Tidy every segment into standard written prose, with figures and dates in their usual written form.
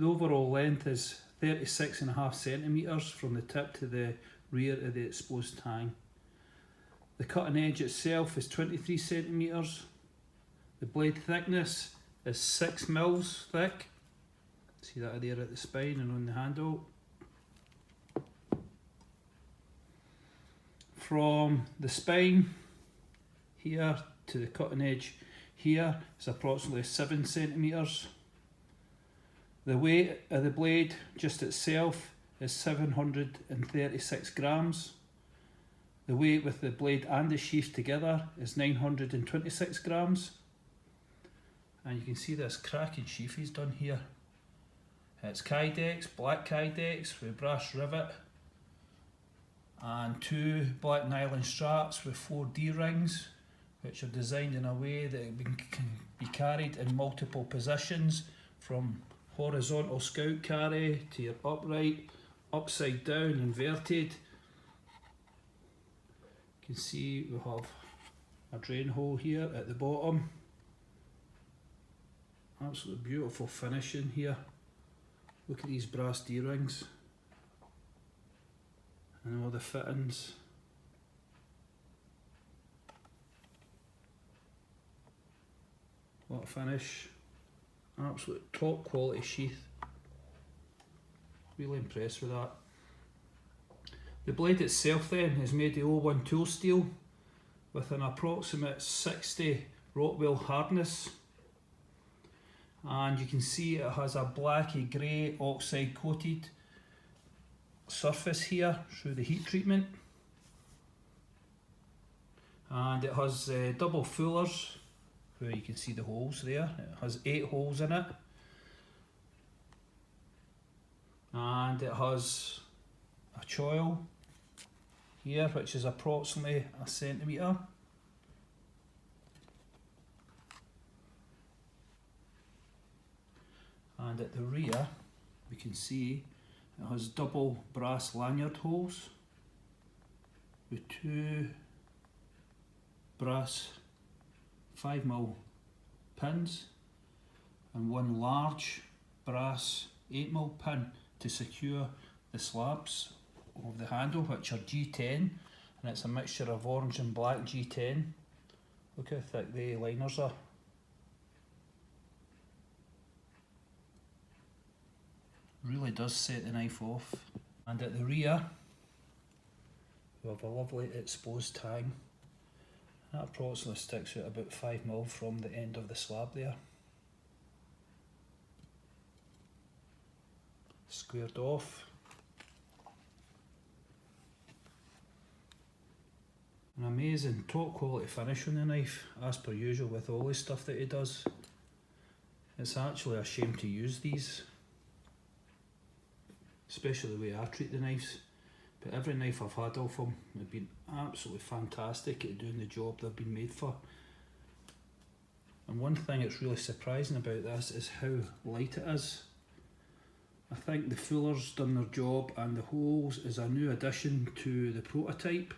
The overall length is 36.5 centimetres from the tip to the rear of the exposed tang. The cutting edge itself is 23 centimetres. The blade thickness is 6 mils thick. See that there at the spine and on the handle. From the spine here to the cutting edge here is approximately 7 centimetres. The weight of the blade just itself is 736 grams. The weight with the blade and the sheath together is 926 grams. And you can see this cracking sheath he's done here. It's Kydex, black Kydex with brass rivet and 2 black nylon straps with 4 D-rings, which are designed in a way that it can be carried in multiple positions, from horizontal scout carry to your upright, upside down, inverted. You can see we have a drain hole here at the bottom. Absolutely beautiful finishing here. Look at these brass D-rings and all the fittings. What a finish. Absolute top quality sheath. Really impressed with that. The blade itself then is made of 01 tool steel with an approximate 60 Rockwell hardness. And you can see it has a blacky grey oxide coated surface here through the heat treatment. And it has double fullers where you can see the holes there. It has 8 holes in it. And it has a choil here which is approximately a centimetre. And at the rear we can see it has double brass lanyard holes with 2 brass 5mm pins and 1 large brass 8mm pin to secure the slabs of the handle, which are G10, and it's a mixture of orange and black G10. Look how thick the liners are. Really does set the knife off. And at the rear we have a lovely exposed tang. That approximately sticks out about 5mm from the end of the slab there. Squared off. An amazing top quality finish on the knife, as per usual with all the stuff that he does. It's actually a shame to use these, especially the way I treat the knives. But every knife I've had off them have been absolutely fantastic at doing the job they've been made for. And one thing that's really surprising about this is how light it is. I think the fuller's done their job, and the holes is a new addition to the prototype.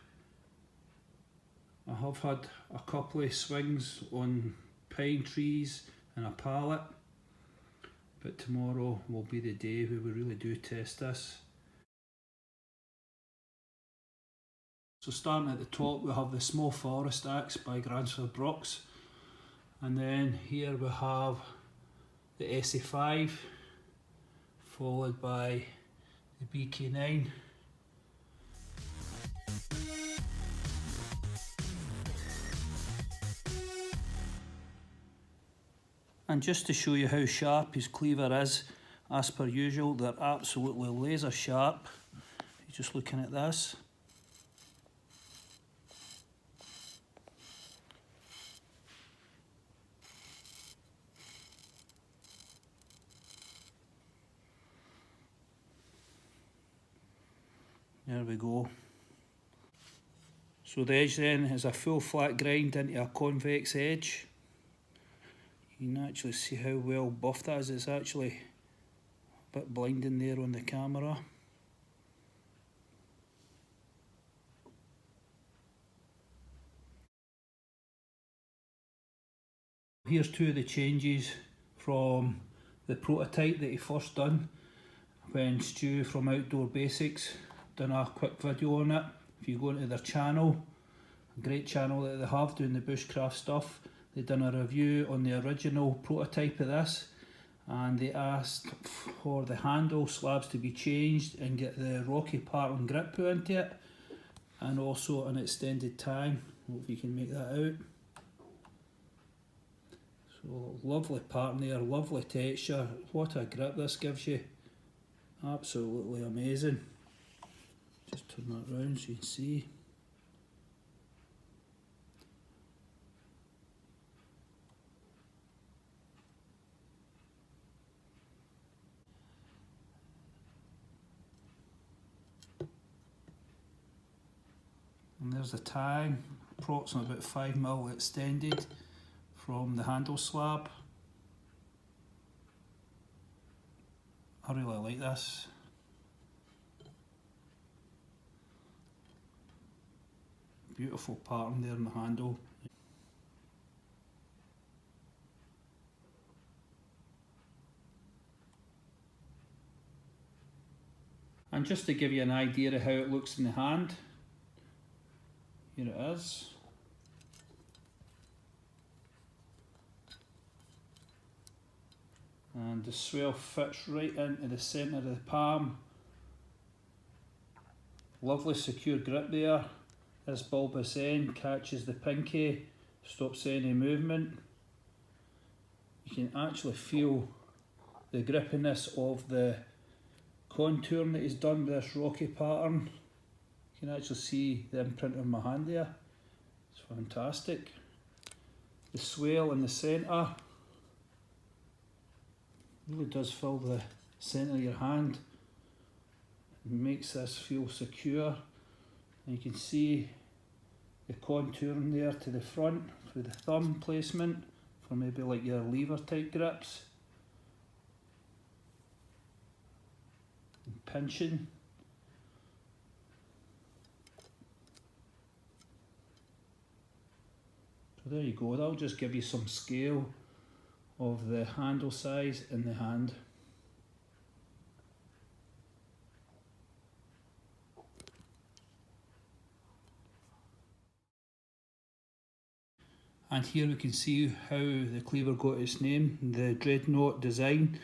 I have had a couple of swings on pine trees and a pallet, but tomorrow will be the day where we really do test this. So starting at the top we have the Small Forest Axe by Gransford Brooks, and then here we have the SA5 followed by the BK9. And just to show you how sharp his cleaver is, as per usual, they're absolutely laser sharp. You're just looking at this. There we go. So the edge then is a full flat grind into a convex edge. You can actually see how well buffed that is. It's actually a bit blinding there on the camera. Here's two of the changes from the prototype that he first done when Stu from Outdoor Basics done a quick video on it. If you go into their channel, a great channel that they have doing the bushcraft stuff, they done a review on the original prototype of this, and they asked for the handle slabs to be changed and get the rocky pattern grip put into it, and also an extended tang. Hope you can make that out. So lovely pattern there, lovely texture. What a grip this gives you. Absolutely amazing. Just turn that round so you can see. And there's the tang, approximately about 5mm extended from the handle slab. I really like this. Beautiful pattern there in the handle. And just to give you an idea of how it looks in the hand, here it is. And the swell fits right into the centre of the palm. Lovely secure grip there. This bulbous end catches the pinky, stops any movement. You can actually feel the grippiness of the contouring that he's done with this rocky pattern. You can actually see the imprint of my hand there. It's fantastic. The swell in the centre really does fill the centre of your hand and makes this feel secure. And you can see the contouring there to the front through the thumb placement for maybe like your lever type grips. And pinching. So there you go, that'll just give you some scale of the handle size in the hand. And here we can see how the cleaver got its name, the dreadnought design,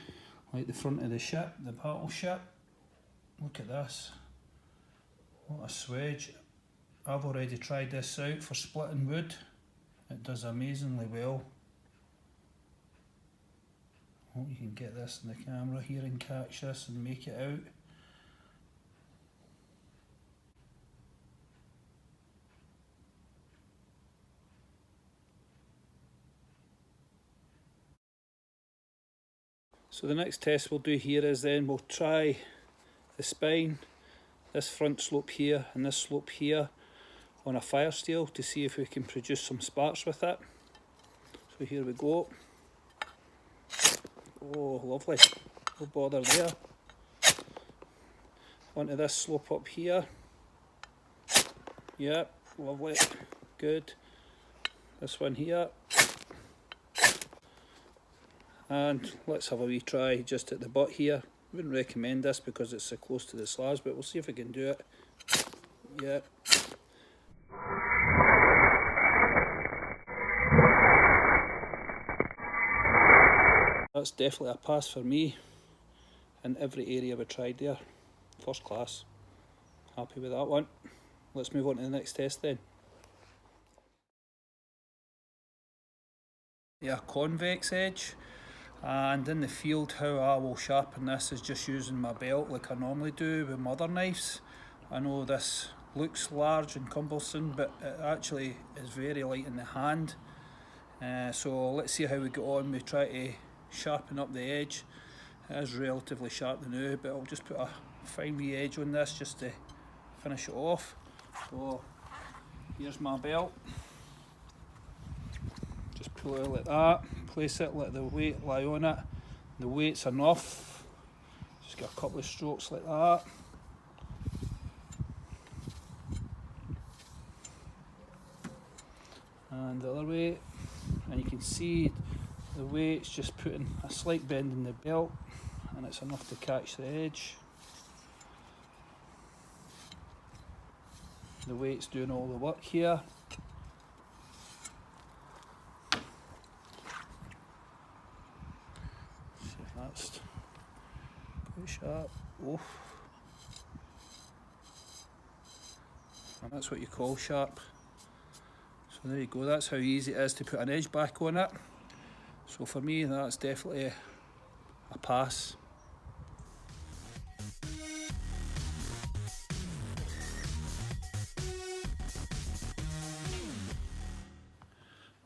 like the front of the ship, the battleship. Look at this, what a swedge. I've already tried this out for splitting wood. It does amazingly well. Hope you can get this in the camera here and catch this and make it out. So the next test we'll do here is then we'll try the spine, this front slope here and this slope here on a fire steel to see if we can produce some sparks with it. So here we go. Oh, lovely, no bother there. Onto this slope up here. Yep, lovely, good. This one here. And let's have a wee try just at the butt here. Wouldn't recommend this because it's so close to the slabs, but we'll see if we can do it. Yep. That's definitely a pass for me in every area we tried there. First class. Happy with that one. Let's move on to the next test then. Yeah, convex edge. And in the field, how I will sharpen this is just using my belt like I normally do with my other knives. I know this looks large and cumbersome, but it actually is very light in the hand. So let's see how we get on. We try to sharpen up the edge. It is relatively sharp now, but I'll just put a fine wee edge on this just to finish it off. So here's my belt. Just pull it like that, place it, let the weight lie on it. The weight's enough. Just get a couple of strokes like that. And the other way. And you can see The weight's just putting a slight bend in the belt, and it's enough to catch the edge. The weight's doing all the work here. See if that's pretty sharp. Oof. And that's what you call sharp. So there you go, that's how easy it is to put an edge back on it. So for me, that's definitely a pass.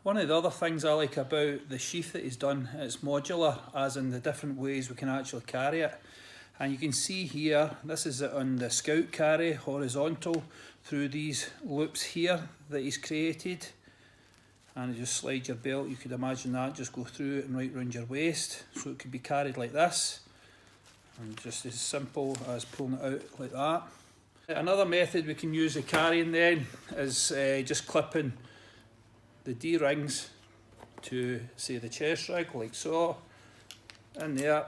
One of the other things I like about the sheath that he's done, it's modular, as in the different ways we can actually carry it. And you can see here, this is on the Scout carry, horizontal, through these loops here that he's created. And you just slide your belt, you could imagine that, just go through it and right round your waist. So it could be carried like this. And just as simple as pulling it out like that. Another method we can use the carrying then is just clipping the D-rings to, say, the chest rig, like so, in there.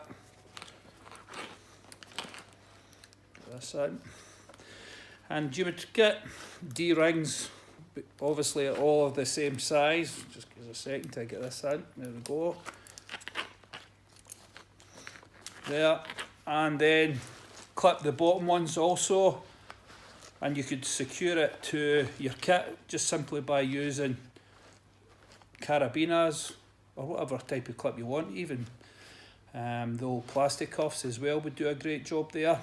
This in. And you would get D-rings, obviously all of the same size. Just give us a second to get this in. There we go. There. And then clip the bottom ones also. And you could secure it to your kit just simply by using carabiners or whatever type of clip you want. Even the old plastic cuffs as well would do a great job there.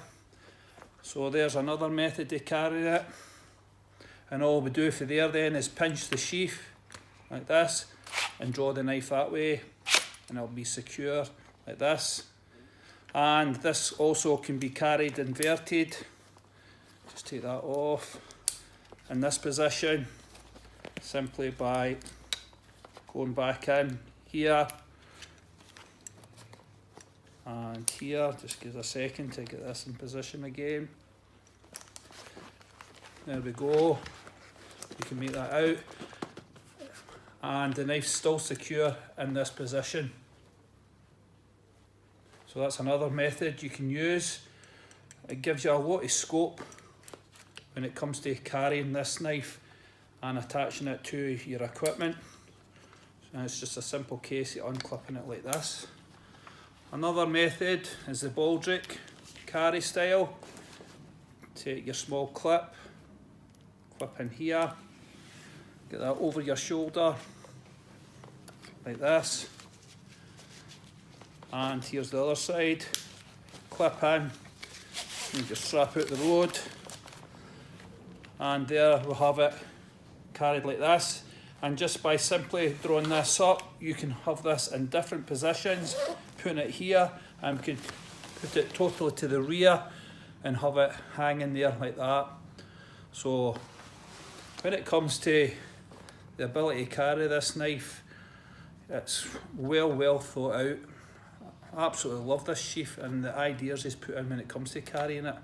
So there's another method to carry it. And all we do for there then is pinch the sheath like this and draw the knife that way, and it'll be secure like this. And this also can be carried inverted. Just take that off in this position simply by going back in here and here. Just give us a second to get this in position again. There we go. You can make that out. And the knife's still secure in this position. So that's another method you can use. It gives you a lot of scope when it comes to carrying this knife and attaching it to your equipment. And it's just a simple case of unclipping it like this. Another method is the baldric carry style. Take your small clip, clip in here, get that over your shoulder like this. And here's the other side, clip in, and just strap out the road. And there we have it carried like this. And just by simply drawing this up, you can have this in different positions, putting it here, and we can put it totally to the rear and have it hanging there like that. So when it comes to the ability to carry this knife, it's well thought out. I absolutely love this sheath and the ideas he's put in when it comes to carrying it.